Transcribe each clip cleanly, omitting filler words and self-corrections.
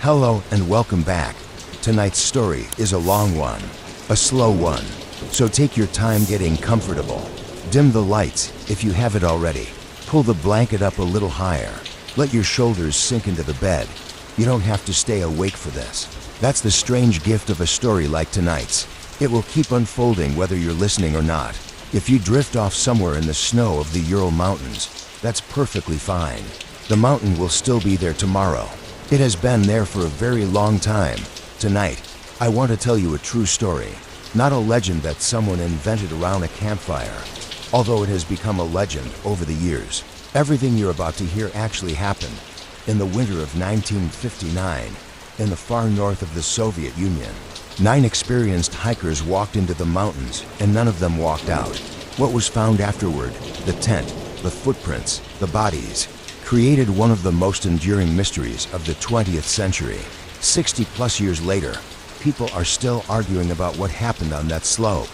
Hello and welcome back. Tonight's story is a long one, a slow one. So take your time getting comfortable. Dim the lights if you haven't already. Pull the blanket up a little higher. Let your shoulders sink into the bed. You don't have to stay awake for this. That's the strange gift of a story like tonight's. It will keep unfolding whether you're listening or not. If you drift off somewhere in the snow of the Ural Mountains, that's perfectly fine. The mountain will still be there tomorrow. It has been there for a very long time. Tonight, I want to tell you a true story, not a legend that someone invented around a campfire, although it has become a legend over the years. Everything you're about to hear actually happened in the winter of 1959, in the far north of the Soviet Union. 9 experienced hikers walked into the mountains, and none of them walked out. What was found afterward, the tent, the footprints, the bodies, created one of the most enduring mysteries of the 20th century. 60+ years later, people are still arguing about what happened on that slope.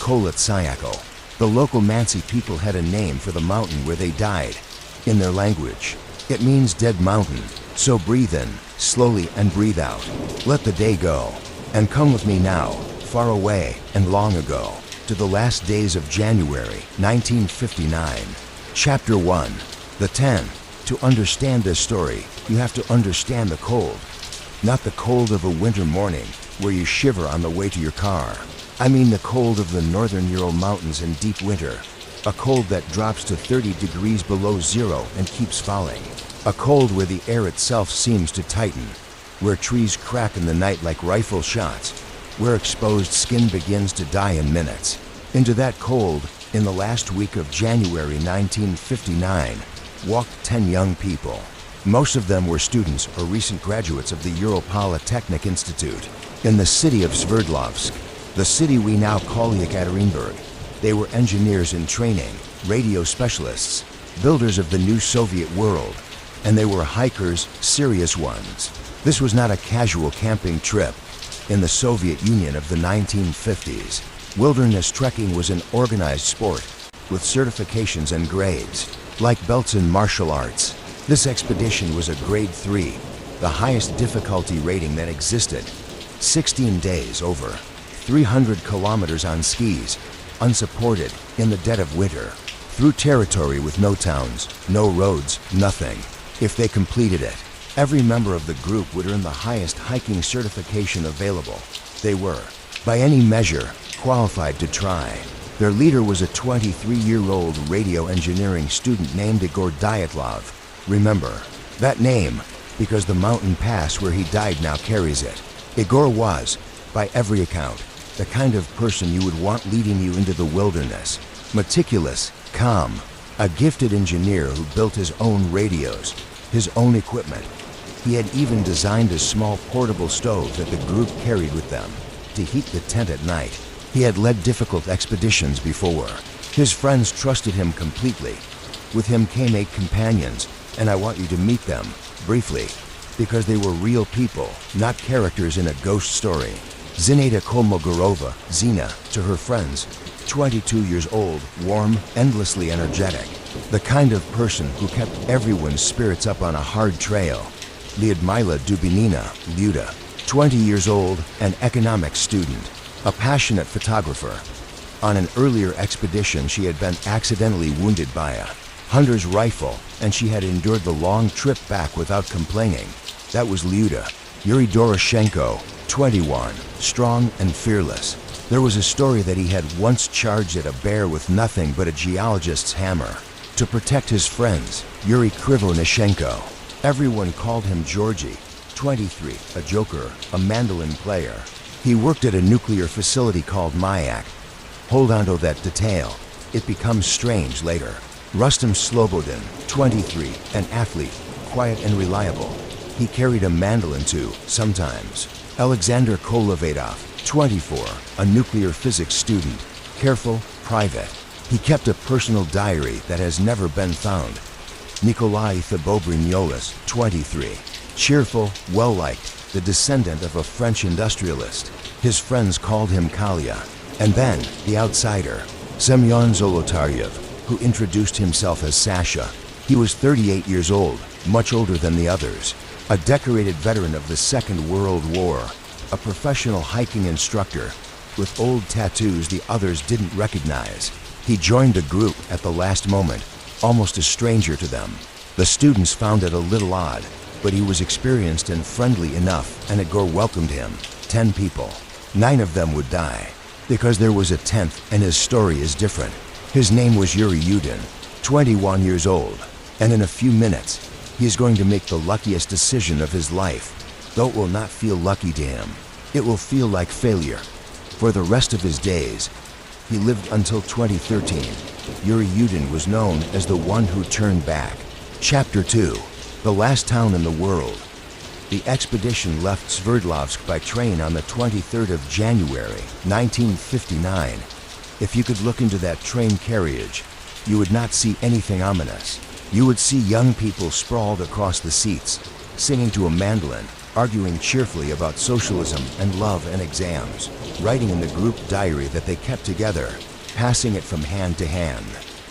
Kholat Syakhl. The local Mansi people had a name for the mountain where they died. In their language, it means dead mountain. So breathe in, slowly, and breathe out. Let the day go. And come with me now, far away and long ago, to the last days of January 1959. Chapter 1. The 10. To understand this story, you have to understand the cold. Not the cold of a winter morning, where you shiver on the way to your car. I mean the cold of the northern Ural Mountains in deep winter. A cold that drops to 30 degrees below zero and keeps falling. A cold where the air itself seems to tighten, where trees crack in the night like rifle shots, where exposed skin begins to die in minutes. Into that cold, in the last week of January 1959, walked 10 young people. Most of them were students or recent graduates of the Ural Polytechnic Institute. In the city of Sverdlovsk, the city we now call Yekaterinburg, they were engineers in training, radio specialists, builders of the new Soviet world, and they were hikers, serious ones. This was not a casual camping trip. In the Soviet Union of the 1950s, wilderness trekking was an organized sport with certifications and grades, like belts in martial arts. This expedition was a grade 3, the highest difficulty rating that existed. 16 days over 300 kilometers on skis, unsupported, in the dead of winter, through territory with no towns, no roads, nothing. If they completed it, every member of the group would earn the highest hiking certification available. They were, by any measure, qualified to try. Their leader was a 23-year-old radio engineering student named Igor Dyatlov. Remember that name because the mountain pass where he died now carries it. Igor was, by every account, the kind of person you would want leading you into the wilderness. Meticulous, calm, a gifted engineer who built his own radios, his own equipment. He had even designed a small portable stove that the group carried with them to heat the tent at night. He had led difficult expeditions before. His friends trusted him completely. With him came 8 companions, and I want you to meet them, briefly, because they were real people, not characters in a ghost story. Zinaida Kolmogorova, Zina, to her friends, 22 years old, warm, endlessly energetic, the kind of person who kept everyone's spirits up on a hard trail. Lyudmila Dubinina, Lyuda, 20 years old, an economics student, a passionate photographer. On an earlier expedition, she had been accidentally wounded by a hunter's rifle, and she had endured the long trip back without complaining. That was Lyuda. Yuri Doroshenko, 21, strong and fearless. There was a story that he had once charged at a bear with nothing but a geologist's hammer. To protect his friends, Yuri Krivonishenko. Everyone called him Georgie, 23, a joker, a mandolin player. He worked at a nuclear facility called Mayak. Hold on to that detail. It becomes strange later. Rustem Slobodin, 23, an athlete, quiet and reliable. He carried a mandolin too, sometimes. Alexander Kolovadov, 24, a nuclear physics student, careful, private. He kept a personal diary that has never been found. Nikolai Thibault-Brignoles, 23, cheerful, well-liked, the descendant of a French industrialist. His friends called him Kalia. And then, the outsider, Semyon Zolotaryev, who introduced himself as Sasha. He was 38 years old, much older than the others. a decorated veteran of the Second World War, a professional hiking instructor with old tattoos the others didn't recognize. He joined the group at the last moment, almost a stranger to them. The students found it a little odd, but he was experienced and friendly enough, and Igor welcomed him. 10 people. 9 of them would die, because there was a 10th, and his story is different. His name was Yuri Yudin, 21 years old, and in a few minutes, he is going to make the luckiest decision of his life. Though it will not feel lucky to him, it will feel like failure. For the rest of his days, he lived until 2013. Yuri Yudin was known as the one who turned back. Chapter 2. The last town in the world. The expedition left Sverdlovsk by train on the 23rd of January, 1959. If you could look into that train carriage, you would not see anything ominous. You would see young people sprawled across the seats, singing to a mandolin, arguing cheerfully about socialism and love and exams, writing in the group diary that they kept together, passing it from hand to hand.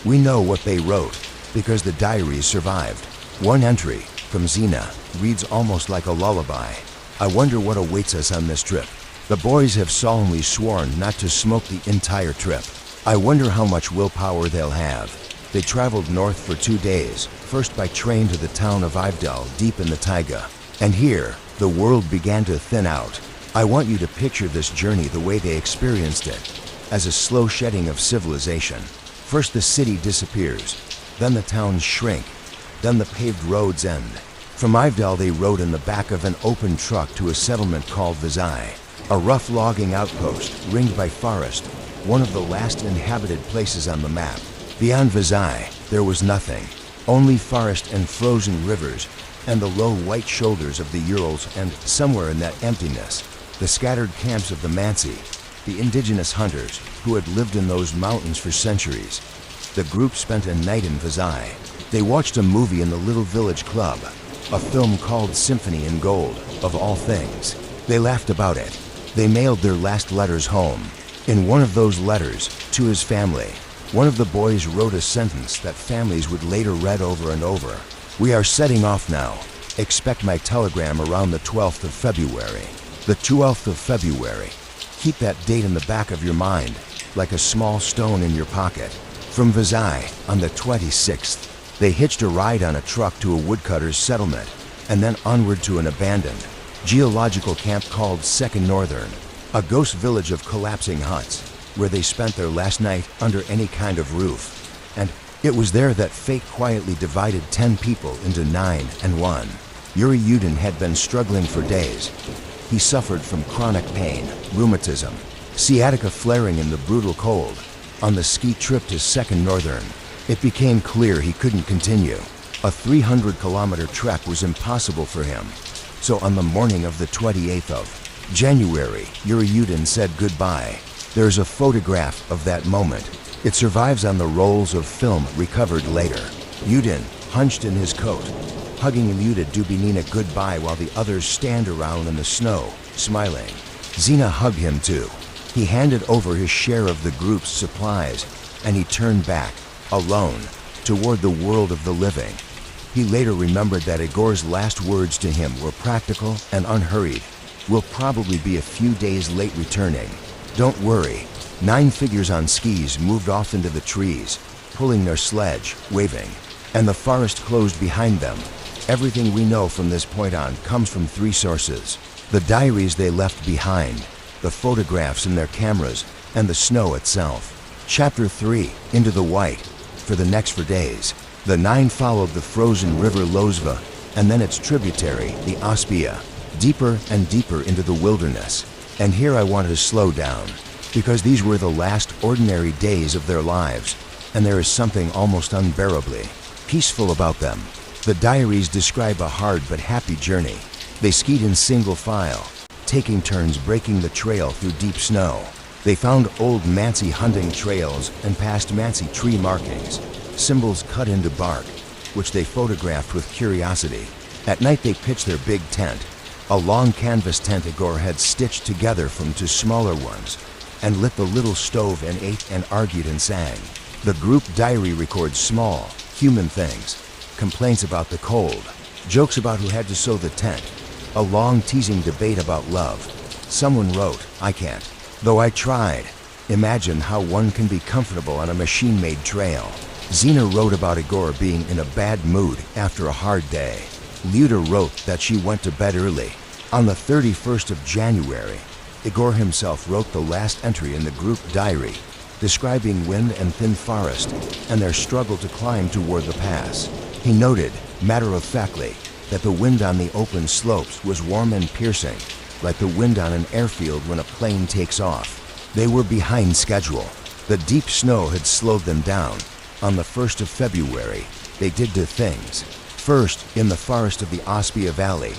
We know what they wrote, because the diaries survived. One entry, from Zina, reads almost like a lullaby. I wonder what awaits us on this trip. The boys have solemnly sworn not to smoke the entire trip. I wonder how much willpower they'll have. They traveled north for 2 days, first by train to the town of Ivdel, deep in the taiga. And here, the world began to thin out. I want you to picture this journey the way they experienced it, as a slow shedding of civilization. First the city disappears, then the towns shrink, then the paved roads end. From Ivdel they rode in the back of an open truck to a settlement called Vizai, a rough logging outpost ringed by forest, one of the last inhabited places on the map. Beyond Vizai, there was nothing, only forest and frozen rivers, and the low white shoulders of the Urals, and somewhere in that emptiness, the scattered camps of the Mansi, the indigenous hunters who had lived in those mountains for centuries. The group spent a night in Vizai. They watched a movie in the little village club, a film called Symphony in Gold, of all things. They laughed about it. They mailed their last letters home. In one of those letters, to his family, one of the boys wrote a sentence that families would later read over and over. We are setting off now. Expect my telegram around the 12th of February. The 12th of February. Keep that date in the back of your mind, like a small stone in your pocket. From Vizai, on the 26th, they hitched a ride on a truck to a woodcutter's settlement, and then onward to an abandoned geological camp called Second Northern, a ghost village of collapsing huts, where they spent their last night under any kind of roof. And it was there that fate quietly divided 10 people into 9 and 1. Yuri Yudin had been struggling for days. He suffered from chronic pain, rheumatism, sciatica flaring in the brutal cold. On the ski trip to Second Northern, it became clear he couldn't continue. A 300-kilometer trek was impossible for him. So on the morning of the 28th of January, Yuri Yudin said goodbye. There's a photograph of that moment. It survives on the rolls of film recovered later. Yudin, hunched in his coat, hugging Imuta Dubinina goodbye while the others stand around in the snow, smiling. Zina hugged him too. He handed over his share of the group's supplies, and he turned back, alone, toward the world of the living. He later remembered that Igor's last words to him were practical and unhurried. We'll probably be a few days late returning. Don't worry. 9 figures on skis moved off into the trees, pulling their sledge, waving, and the forest closed behind them. Everything we know from this point on comes from 3 sources: the diaries they left behind, the photographs in their cameras, and the snow itself. Chapter 3, Into the White. For the next 4 days, the 9 followed the frozen river Lozva, and then its tributary, the Ospia, deeper and deeper into the wilderness. And here I want to slow down, because these were the last ordinary days of their lives, and there is something almost unbearably peaceful about them. The diaries describe a hard but happy journey. They skied in single file, taking turns breaking the trail through deep snow. They found old Mansi hunting trails and passed Mansi tree markings, symbols cut into bark, which they photographed with curiosity. At night they pitched their big tent, a long canvas tent Igor had stitched together from 2 smaller ones, and lit the little stove and ate and argued and sang. The group diary records small, human things, complaints about the cold, Jokes about who had to sew the tent. A long teasing debate about love. Someone wrote, "I can't. Though I tried. Imagine how one can be comfortable on a machine-made trail." Xena wrote about Igor being in a bad mood after a hard day. Luda wrote that she went to bed early. On the 31st of January, Igor himself wrote the last entry in the group diary, describing wind and thin forest and their struggle to climb toward the pass. He noted, matter-of-factly, that the wind on the open slopes was warm and piercing, like the wind on an airfield when a plane takes off. They were behind schedule. The deep snow had slowed them down. On the 1st of February, they did two things. First, in the forest of the Ospia Valley,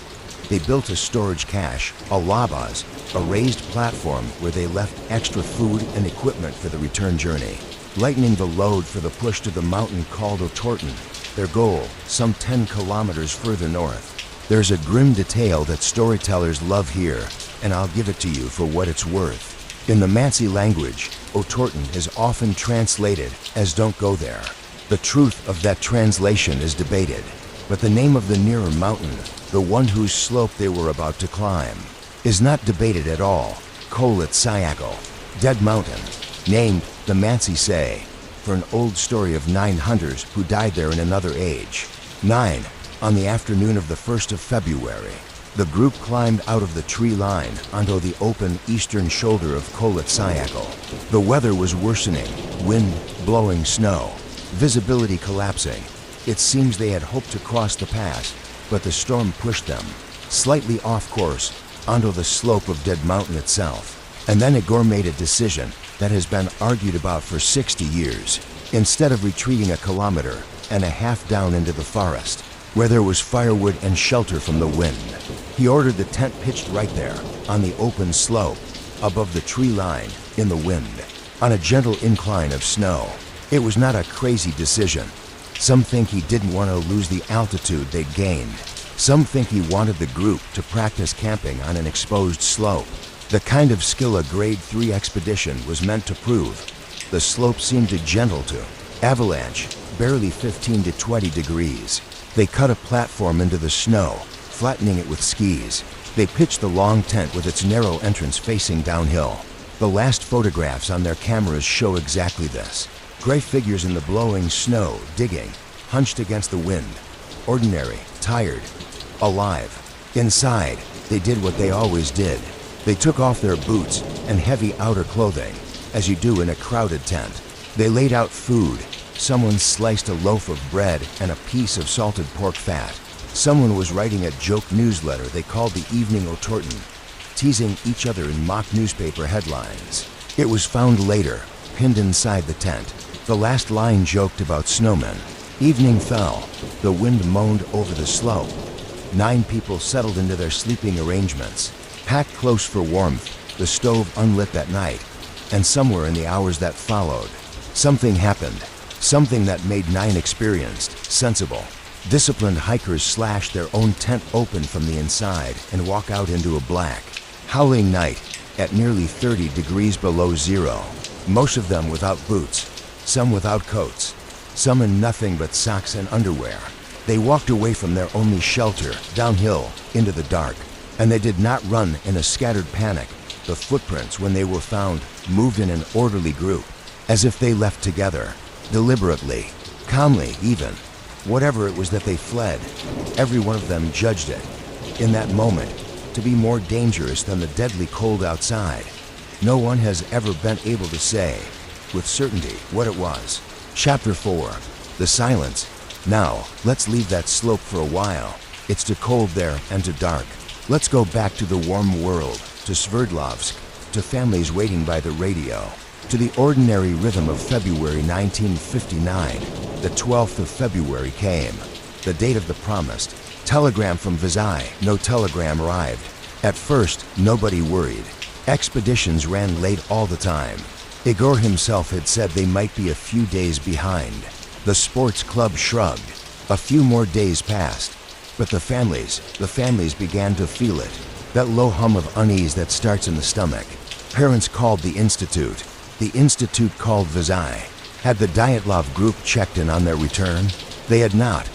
they built a storage cache, a labaz, a raised platform where they left extra food and equipment for the return journey, lightening the load for the push to the mountain called Otorten, their goal, some 10 kilometers further north. There's a grim detail that storytellers love here, and I'll give it to you for what it's worth. In the Mansi language, Otorten is often translated as "don't go there." The truth of that translation is debated, but the name of the nearer mountain, the one whose slope they were about to climb, is not debated at all. Kholat Syakhl, Dead Mountain, named the Mansi say, for an old story of 9 hunters who died there in another age. 9. On the afternoon of the 1st of February, the group climbed out of the tree line onto the open eastern shoulder of Kholat Syakhl. The weather was worsening, wind, blowing snow, visibility collapsing. It seems they had hoped to cross the pass, but the storm pushed them, slightly off course, onto the slope of Dead Mountain itself. And then Igor made a decision that has been argued about for 60 years. Instead of retreating a kilometer and a half down into the forest, where there was firewood and shelter from the wind, he ordered the tent pitched right there, on the open slope, above the tree line, in the wind, on a gentle incline of snow. It was not a crazy decision. Some think he didn't want to lose the altitude they'd gained. Some think he wanted the group to practice camping on an exposed slope, the kind of skill a grade 3 expedition was meant to prove. The slope seemed too gentle to avalanche, barely 15 to 20 degrees. They cut a platform into the snow, flattening it with skis. They pitched the long tent with its narrow entrance facing downhill. The last photographs on their cameras show exactly this. Gray figures in the blowing snow, digging, hunched against the wind. Ordinary, tired, alive. Inside, they did what they always did. They took off their boots and heavy outer clothing, as you do in a crowded tent. They laid out food. Someone sliced a loaf of bread and a piece of salted pork fat. Someone was writing a joke newsletter they called the Evening Otorten, teasing each other in mock newspaper headlines. It was found later, pinned inside the tent. The last line joked about snowmen. Evening fell. The wind moaned over the slope. 9 people settled into their sleeping arrangements, packed close for warmth, the stove unlit that night. And somewhere in the hours that followed, something happened. Something that made 9 experienced, sensible, disciplined hikers slash their own tent open from the inside and walk out into a black, howling night at nearly 30 degrees below zero. Most of them without boots, some without coats, some in nothing but socks and underwear. They walked away from their only shelter, downhill, into the dark, and they did not run in a scattered panic. The footprints, when they were found, moved in an orderly group, as if they left together, deliberately, calmly even. Whatever it was that they fled, every one of them judged it, in that moment, to be more dangerous than the deadly cold outside. No one has ever been able to say, with certainty, what it was. Chapter 4. The Silence. Now, let's leave that slope for a while. It's too cold there and too dark. Let's go back to the warm world, to Sverdlovsk, to families waiting by the radio, to the ordinary rhythm of February 1959. The 12th of February came, the date of the promised. Telegram from Vizai, no telegram arrived. At first, nobody worried. Expeditions ran late all the time. Igor himself had said they might be a few days behind. The sports club shrugged. A few more days passed. But the families began to feel it. That low hum of unease that starts in the stomach. Parents called the Institute. The Institute called Vizai. Had the Dyatlov group checked in on their return? They had not.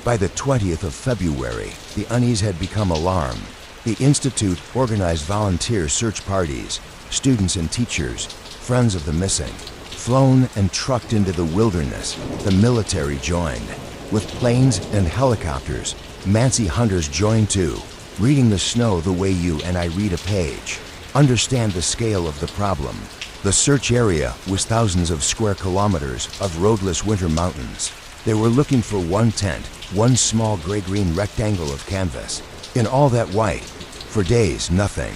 By the 20th of February, the unease had become alarm. The Institute organized volunteer search parties, students and teachers, friends of the missing. Flown and trucked into the wilderness, the military joined. With planes and helicopters, Mansi hunters joined too, reading the snow the way you and I read a page. Understand the scale of the problem. The search area was thousands of square kilometers of roadless winter mountains. They were looking for one tent, one small gray-green rectangle of canvas. In all that white, for days, nothing.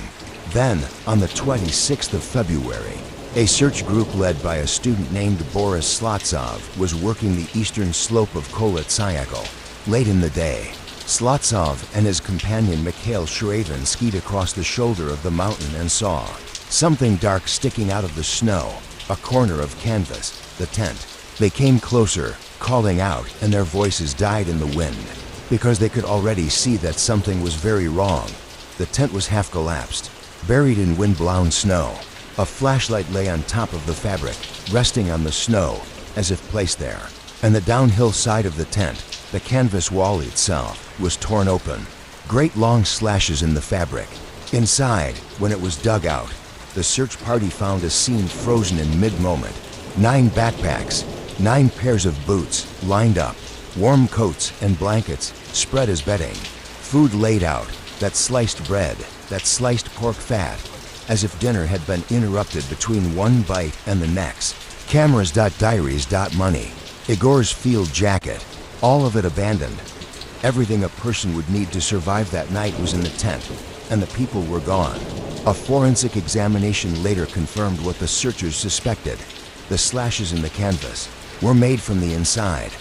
Then, on the 26th of February, a search group led by a student named Boris Slotsov was working the eastern slope of Kholat Syakhl. Late in the day, Slotsov and his companion Mikhail Shravin skied across the shoulder of the mountain and saw something dark sticking out of the snow, a corner of canvas, the tent. They came closer, calling out, and their voices died in the wind, because they could already see that something was very wrong. The tent was half collapsed, buried in wind-blown snow. A flashlight lay on top of the fabric, resting on the snow, as if placed there. And the downhill side of the tent, the canvas wall itself, was torn open. Great long slashes in the fabric. Inside, when it was dug out, the search party found a scene frozen in mid-moment. 9 backpacks, 9 pairs of boots, lined up. Warm coats and blankets, spread as bedding. Food laid out, that sliced bread, that sliced pork fat, as if dinner had been interrupted between one bite and the next. Cameras.diaries.money. Igor's field jacket, all of it abandoned. Everything a person would need to survive that night was in the tent, and the people were gone. A forensic examination later confirmed what the searchers suspected. The slashes in the canvas were made from the inside.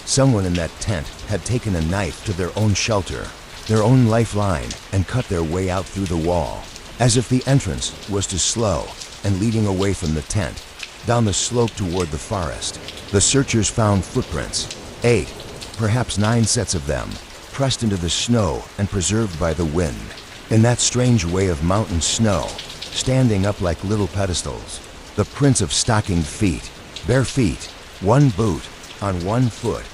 Someone in that tent had taken a knife to their own shelter, their own lifeline, and cut their way out through the wall, as if the entrance was too slow and leading away from the tent, down the slope toward the forest. The searchers found footprints, 8, perhaps 9 sets of them, pressed into the snow and preserved by the wind. In that strange way of mountain snow, standing up like little pedestals. The prints of stockinged feet, bare feet, one boot on one foot.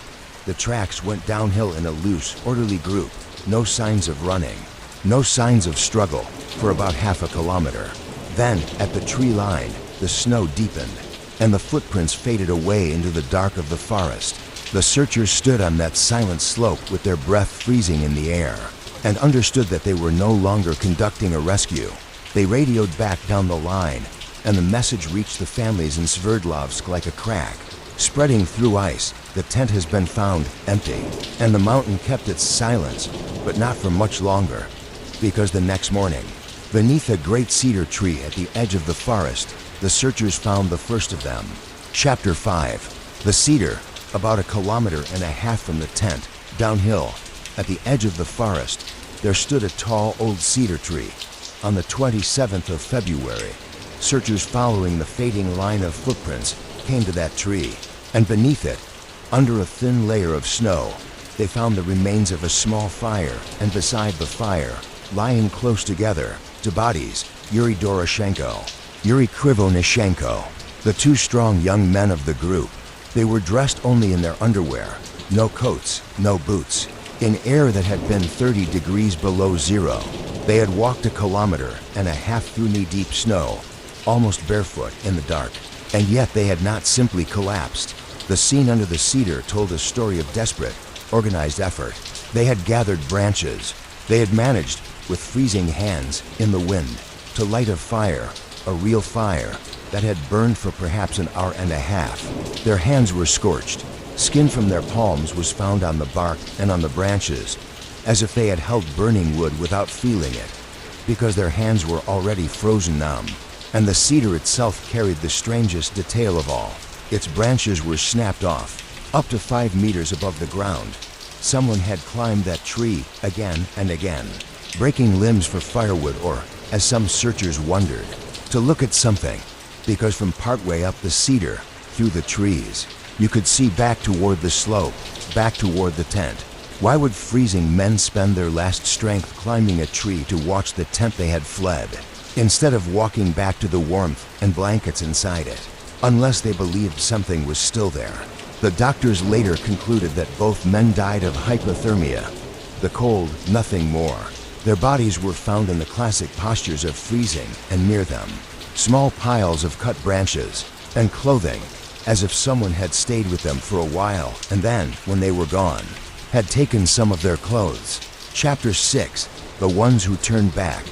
The tracks went downhill in a loose, orderly group. No signs of running, no signs of struggle for about half a kilometer. Then, at the tree line, the snow deepened, and the footprints faded away into the dark of the forest. The searchers stood on that silent slope with their breath freezing in the air, and understood that they were no longer conducting a rescue. They radioed back down the line, and the message reached the families in Sverdlovsk like a crack. Spreading through ice, the tent has been found empty, and the mountain kept its silence, but not for much longer, because the next morning, beneath a great cedar tree at the edge of the forest, the searchers found the first of them. Chapter 5. The cedar, about 1.5 kilometers from the tent, downhill, at the edge of the forest, there stood a tall old cedar tree. On the 27th of February, searchers following the fading line of footprints came to that tree, and beneath it, under a thin layer of snow, they found the remains of a small fire, and beside the fire, lying close together, to bodies, Yuri Doroshenko, Yuri Krivonishenko, the 2 strong young men of the group. They were dressed only in their underwear, no coats, no boots. In air that had been 30 degrees below zero, they had walked 1.5 kilometers through knee-deep snow, almost barefoot in the dark. And yet they had not simply collapsed. The scene under the cedar told a story of desperate, organized effort. They had gathered branches. They had managed, with freezing hands, in the wind, to light a fire, a real fire, that had burned for perhaps 1.5 hours. Their hands were scorched. Skin from their palms was found on the bark and on the branches, as if they had held burning wood without feeling it, because their hands were already frozen numb. And the cedar itself carried the strangest detail of all. Its branches were snapped off, up to 5 meters above the ground. Someone had climbed that tree again and again, breaking limbs for firewood or, as some searchers wondered, to look at something, because from partway up the cedar, through the trees, you could see back toward the slope, back toward the tent. Why would freezing men spend their last strength climbing a tree to watch the tent they had fled, instead of walking back to the warmth and blankets inside it, unless they believed something was still there? The doctors later concluded that both men died of hypothermia. The cold, nothing more. Their bodies were found in the classic postures of freezing, and near them, small piles of cut branches and clothing, as if someone had stayed with them for a while and then, when they were gone, had taken some of their clothes. Chapter 6. The ones who turned back.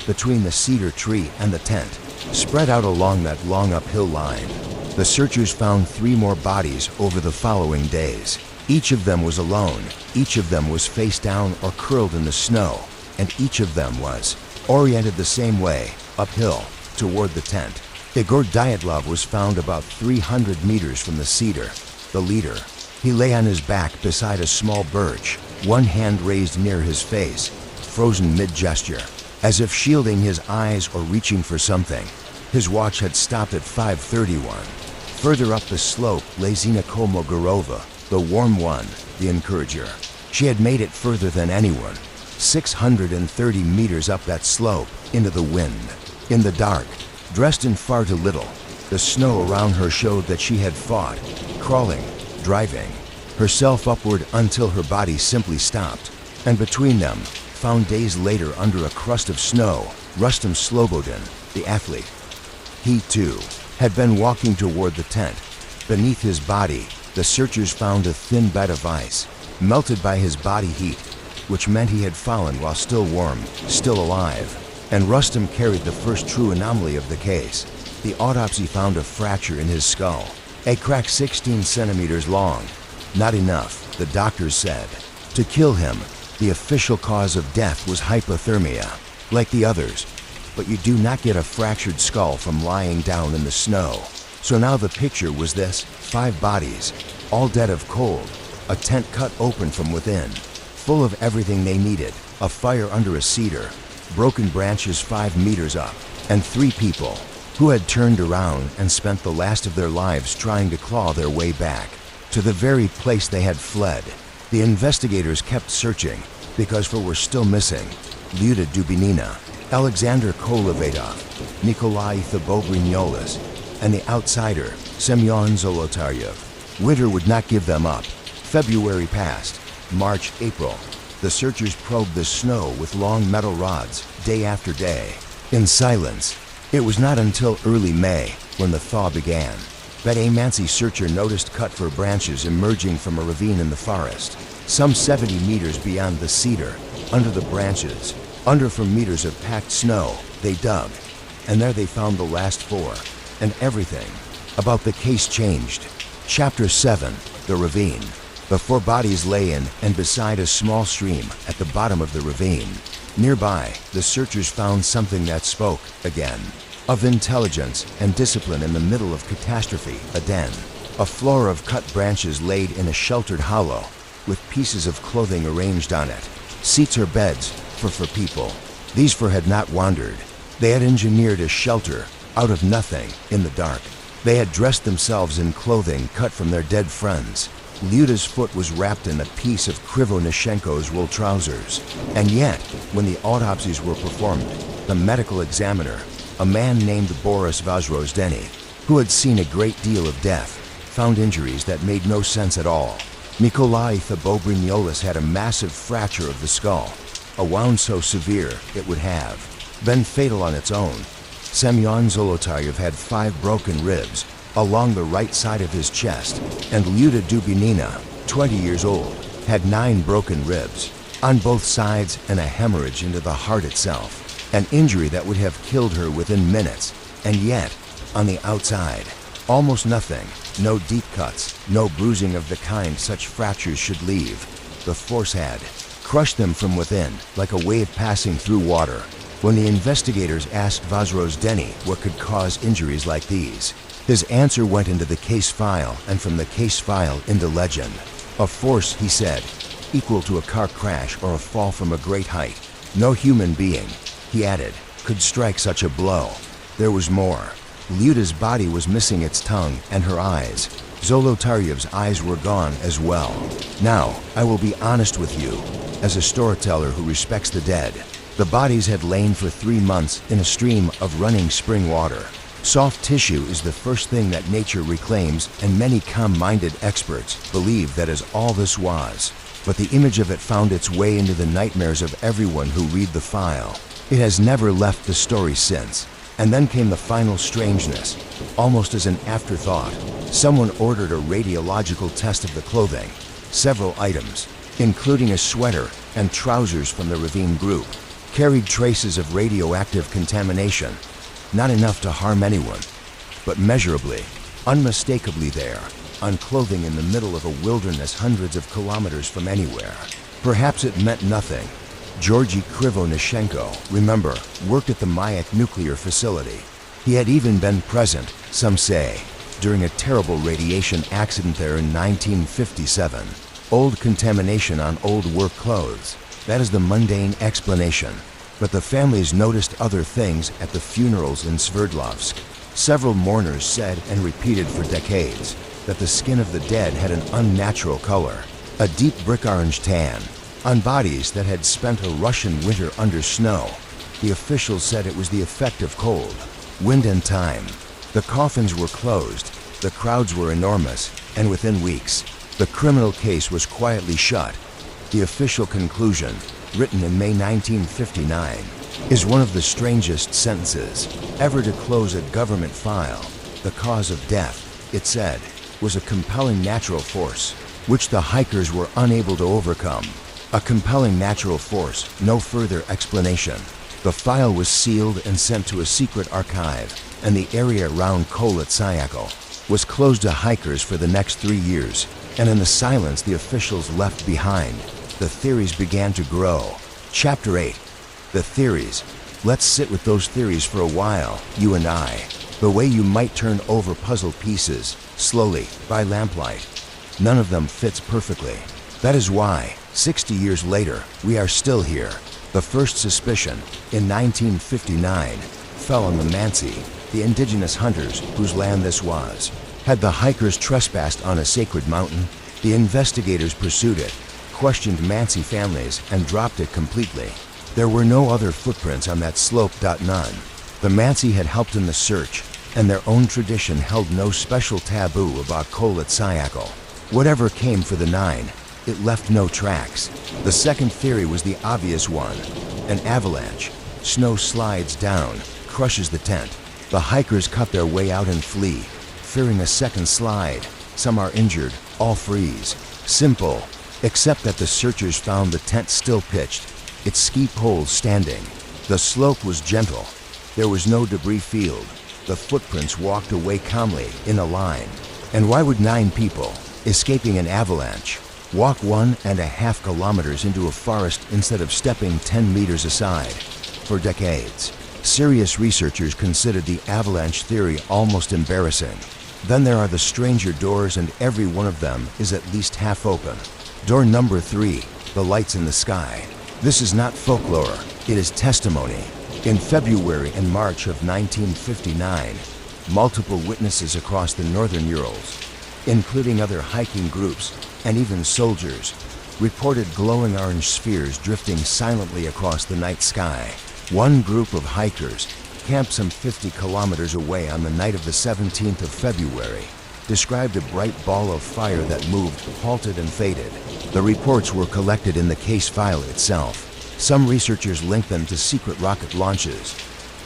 Between the cedar tree and the tent, spread out along that long uphill line, the searchers found 3 more bodies over the following days. Each of them was alone, each of them was face down or curled in the snow, and each of them was oriented the same way, uphill, toward the tent. Igor Dyatlov was found about 300 meters from the cedar, the leader. He lay on his back beside a small birch, one hand raised near his face, frozen mid-gesture, as if shielding his eyes or reaching for something. His watch had stopped at 5:31. Further up the slope lay Zina Kolmogorova, the warm one, the encourager. She had made it further than anyone, 630 meters up that slope, into the wind. In the dark, dressed in far too little, the snow around her showed that she had fought, crawling, driving herself upward until her body simply stopped. And between them, found days later under a crust of snow, Rustem Slobodin, the athlete. He, too, had been walking toward the tent. Beneath his body, the searchers found a thin bed of ice, melted by his body heat, which meant he had fallen while still warm, still alive. And Rustem carried the first true anomaly of the case. The autopsy found a fracture in his skull, a crack 16 centimeters long. Not enough, the doctors said. To kill him, the official cause of death was hypothermia, like the others. But you do not get a fractured skull from lying down in the snow. So now the picture was this: 5 bodies, all dead of cold, a tent cut open from within, full of everything they needed, a fire under a cedar, broken branches 5 meters up, and 3 people who had turned around and spent the last of their lives trying to claw their way back to the very place they had fled. The investigators kept searching because were still missing Lyuda Dubinina, Alexander Kolovatov, Nikolai Thibeaux-Brignoles, and the outsider, Semyon Zolotaryev. Winter would not give them up. February passed. March, April. The searchers probed the snow with long metal rods, day after day, in silence. It was not until early May, when the thaw began, that a Mansi searcher noticed cut-fir branches emerging from a ravine in the forest, some 70 meters beyond the cedar. Under the branches, under 4 meters of packed snow, they dug, and there they found the last 4, and everything about the case changed. Chapter 7. The Ravine. The 4 bodies lay in and beside a small stream at the bottom of the ravine. Nearby, the searchers found something that spoke, again, of intelligence and discipline in the middle of catastrophe, a den. A floor of cut branches laid in a sheltered hollow, with pieces of clothing arranged on it. Seats or beds for people. These 4 had not wandered. They had engineered a shelter out of nothing in the dark. They had dressed themselves in clothing cut from their dead friends. Lyuda's foot was wrapped in a piece of Krivonishenko's wool trousers. And yet, when the autopsies were performed, the medical examiner, a man named Boris Vozrozdeny, who had seen a great deal of death, found injuries that made no sense at all. Nikolai Thibeaux-Brignoles had a massive fracture of the skull, a wound so severe it would have been fatal on its own. Semyon Zolotaryev had 5 broken ribs along the right side of his chest, and Lyuda Dubinina, 20 years old, had 9 broken ribs on both sides and a hemorrhage into the heart itself, an injury that would have killed her within minutes. And yet, on the outside, almost nothing, no deep cuts, no bruising of the kind such fractures should leave. The force had crushed them from within, like a wave passing through water. When the investigators asked Vozrozdeny what could cause injuries like these, his answer went into the case file, and from the case file into legend. A force, he said, equal to a car crash or a fall from a great height. No human being, he added, could strike such a blow. There was more. Lyuda's body was missing its tongue and her eyes. Zolotaryev's eyes were gone as well. Now, I will be honest with you, as a storyteller who respects the dead. The bodies had lain for 3 months in a stream of running spring water. Soft tissue is the first thing that nature reclaims, and many calm-minded experts believe that is all this was. But the image of it found its way into the nightmares of everyone who read the file. It has never left the story since. And then came the final strangeness. Almost as an afterthought, someone ordered a radiological test of the clothing. Several items, including a sweater and trousers from the Ravine group, carried traces of radioactive contamination. Not enough to harm anyone, but measurably, unmistakably there, on clothing in the middle of a wilderness hundreds of kilometers from anywhere. Perhaps it meant nothing. Georgy Krivonischenko, remember, worked at the Mayak nuclear facility. He had even been present, some say, during a terrible radiation accident there in 1957. Old contamination on old work clothes. That is the mundane explanation. But the families noticed other things at the funerals in Sverdlovsk. Several mourners said and repeated for decades that the skin of the dead had an unnatural color, a deep brick-orange tan. On bodies that had spent a Russian winter under snow, the officials said it was the effect of cold, wind and time. The coffins were closed, the crowds were enormous, and within weeks, the criminal case was quietly shut. The official conclusion, written in May 1959, is one of the strangest sentences ever to close a government file. The cause of death, it said, was a compelling natural force, which the hikers were unable to overcome. A compelling natural force, no further explanation. The file was sealed and sent to a secret archive, and the area around Kholat Syakhl was closed to hikers for the next 3 years. And in the silence the officials left behind, the theories began to grow. Chapter 8. The theories. Let's sit with those theories for a while, you and I. The way you might turn over puzzle pieces, slowly, by lamplight. None of them fits perfectly. That is why, 60 years later, we are still here. The first suspicion, in 1959, fell on the Mansi, the indigenous hunters whose land this was. Had the hikers trespassed on a sacred mountain? The investigators pursued it, questioned Mansi families, and dropped it completely. There were no other footprints on that slope. None. The Mansi had helped in the search, and their own tradition held no special taboo about Kholat Syakhl. Whatever came for the 9, it left no tracks. The second theory was the obvious one. An avalanche. Snow slides down, crushes the tent. The hikers cut their way out and flee, fearing a second slide. Some are injured, all freeze. Simple, except that the searchers found the tent still pitched, its ski poles standing. The slope was gentle. There was no debris field. The footprints walked away calmly, in a line. And why would 9 people, escaping an avalanche, walk 1.5 kilometers into a forest instead of stepping 10 meters aside? For decades, serious researchers considered the avalanche theory almost embarrassing. Then there are the stranger doors, and every one of them is at least half open. Door number 3, the lights in the sky. This is not folklore, it is testimony. In February and March of 1959, multiple witnesses across the northern Urals, including other hiking groups and even soldiers, reported glowing orange spheres drifting silently across the night sky. One group of hikers, camped some 50 kilometers away on the night of the 17th of February, described a bright ball of fire that moved, halted, and faded. The reports were collected in the case file itself. Some researchers linked them to secret rocket launches,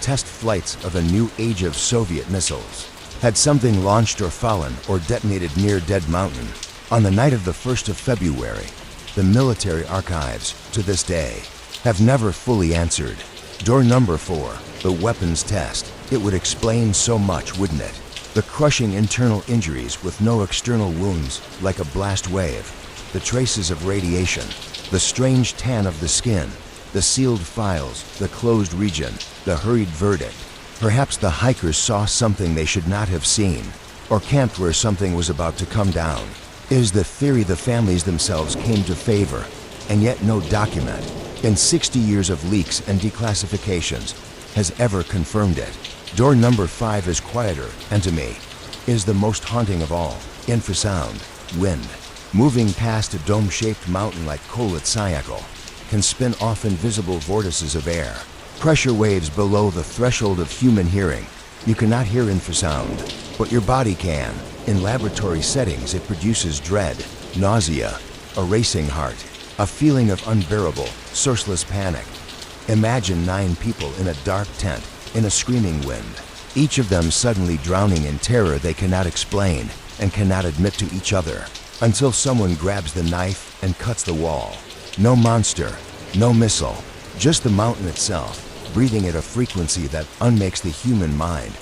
test flights of a new age of Soviet missiles. Had something launched or fallen or detonated near Dead Mountain? On the night of the 1st of February, the military archives, to this day, have never fully answered. Door number 4, the weapons test. It would explain so much, wouldn't it? The crushing internal injuries with no external wounds, like a blast wave. The traces of radiation. The strange tan of the skin. The sealed files, the closed region, the hurried verdict. Perhaps the hikers saw something they should not have seen, or camped where something was about to come down. It is the theory the families themselves came to favor, and yet no document, in 60 years of leaks and declassifications, has ever confirmed it. Door number 5 is quieter, and to me, is the most haunting of all. Infrasound, wind, moving past a dome-shaped mountain like Kholat Syakhl, can spin off invisible vortices of air, pressure waves below the threshold of human hearing. You cannot hear infrasound, but your body can. In laboratory settings, it produces dread, nausea, a racing heart, a feeling of unbearable, sourceless panic. Imagine 9 people in a dark tent, in a screaming wind, each of them suddenly drowning in terror they cannot explain and cannot admit to each other, until someone grabs the knife and cuts the wall. No monster, no missile, just the mountain itself, breathing at a frequency that unmakes the human mind.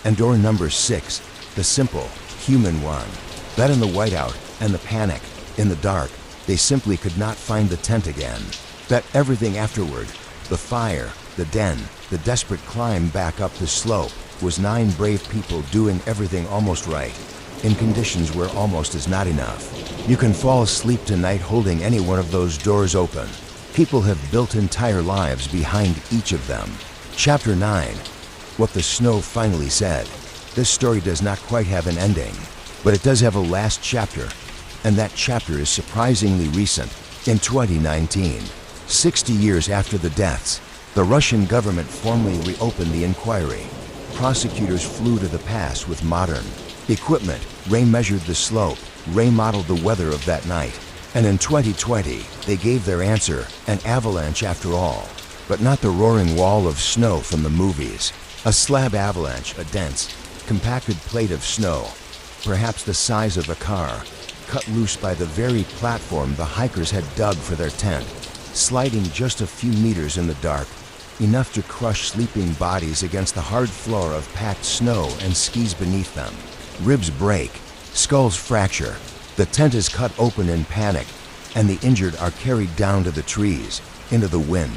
And door number 6, the simple, human one. That in the whiteout and the panic, in the dark, they simply could not find the tent again. That everything afterward, the fire, the den, the desperate climb back up the slope, was 9 brave people doing everything almost right, in conditions where almost is not enough. You can fall asleep tonight holding any one of those doors open. People have built entire lives behind each of them. Chapter 9. What the snow finally said. This story does not quite have an ending, but it does have a last chapter, and that chapter is surprisingly recent, in 2019. 60 years after the deaths, the Russian government formally reopened the inquiry. Prosecutors flew to the pass with modern equipment. Ray measured the slope, Ray modeled the weather of that night, and in 2020, they gave their answer, an avalanche after all. But not the roaring wall of snow from the movies. A slab avalanche, a dense, compacted plate of snow, perhaps the size of a car, cut loose by the very platform the hikers had dug for their tent, sliding just a few meters in the dark, enough to crush sleeping bodies against the hard floor of packed snow and skis beneath them. Ribs break, skulls fracture, the tent is cut open in panic, and the injured are carried down to the trees, into the wind,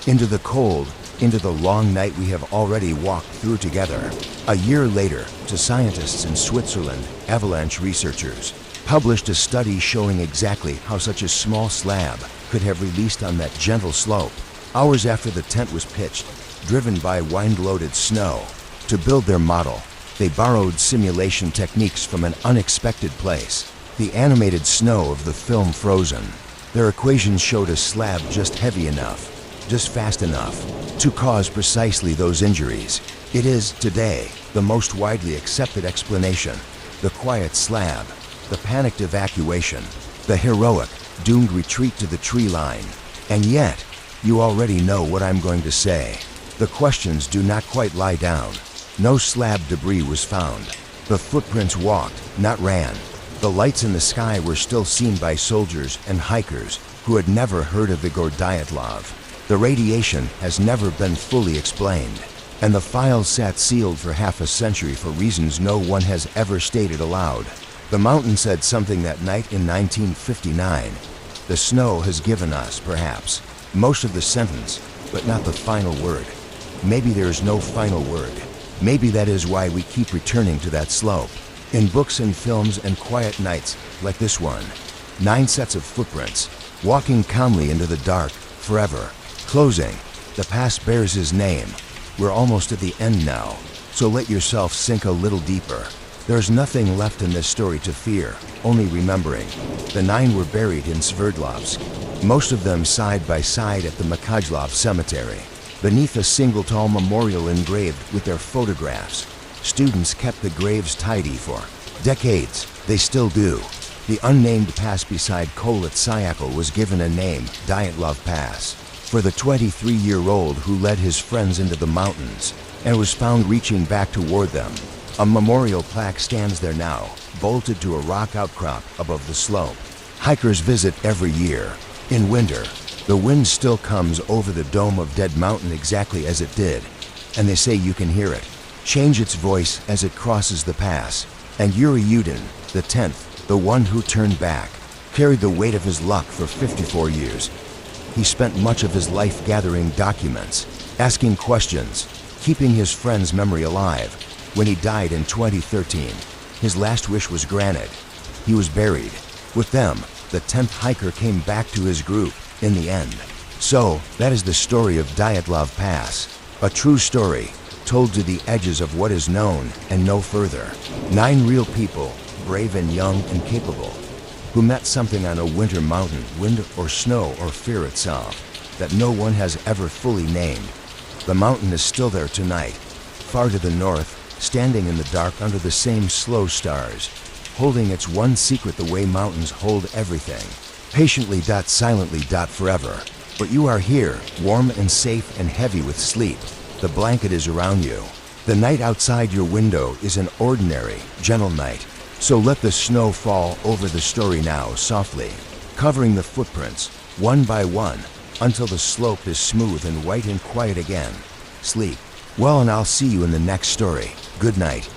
into the cold, into the long night we have already walked through together. A year later, to scientists in Switzerland, avalanche researchers published a study showing exactly how such a small slab could have released on that gentle slope. Hours after the tent was pitched, driven by wind-loaded snow, to build their model, they borrowed simulation techniques from an unexpected place, the animated snow of the film Frozen. Their equations showed a slab just heavy enough, just fast enough, to cause precisely those injuries. It is, today, the most widely accepted explanation. The quiet slab, the panicked evacuation, the heroic, doomed retreat to the tree line. And yet, you already know what I'm going to say. The questions do not quite lie down. No slab debris was found. The footprints walked, not ran. The lights in the sky were still seen by soldiers and hikers who had never heard of Igor Dyatlov. The radiation has never been fully explained, and the files sat sealed for half a century for reasons no one has ever stated aloud. The mountain said something that night in 1959. The snow has given us, perhaps, most of the sentence, but not the final word. Maybe there is no final word. Maybe that is why we keep returning to that slope. In books and films and quiet nights like this one, 9 sets of footprints, walking calmly into the dark, forever. Closing, the past bears his name. We're almost at the end now, so let yourself sink a little deeper. There's nothing left in this story to fear, only remembering. The 9 were buried in Sverdlovsk, most of them side by side at the Makajlov Cemetery, beneath a single tall memorial engraved with their photographs. Students kept the graves tidy for decades. They still do. The unnamed pass beside Kholat Syakhl was given a name, Dyatlov Pass, for the 23-year-old who led his friends into the mountains and was found reaching back toward them. A memorial plaque stands there now, bolted to a rock outcrop above the slope. Hikers visit every year. In winter, the wind still comes over the dome of Dead Mountain exactly as it did, and they say you can hear it change its voice as it crosses the pass. And Yuri Yudin, the 10th, the one who turned back, carried the weight of his luck for 54 years. He spent much of his life gathering documents, asking questions, keeping his friend's memory alive. When he died in 2013, his last wish was granted. He was buried. With them, the 10th hiker came back to his group in the end. So, that is the story of Dyatlov Pass. A true story, told to the edges of what is known and no further. 9 real people, brave and young and capable, who met something on a winter mountain, wind or snow or fear itself, that no one has ever fully named. The mountain is still there tonight, far to the north, standing in the dark under the same slow stars, holding its one secret the way mountains hold everything. Patiently, silently, forever. But you are here, warm and safe and heavy with sleep. The blanket is around you. The night outside your window is an ordinary, gentle night. So let the snow fall over the story now softly, covering the footprints, one by one, until the slope is smooth and white and quiet again. Sleep well, and I'll see you in the next story. Good night.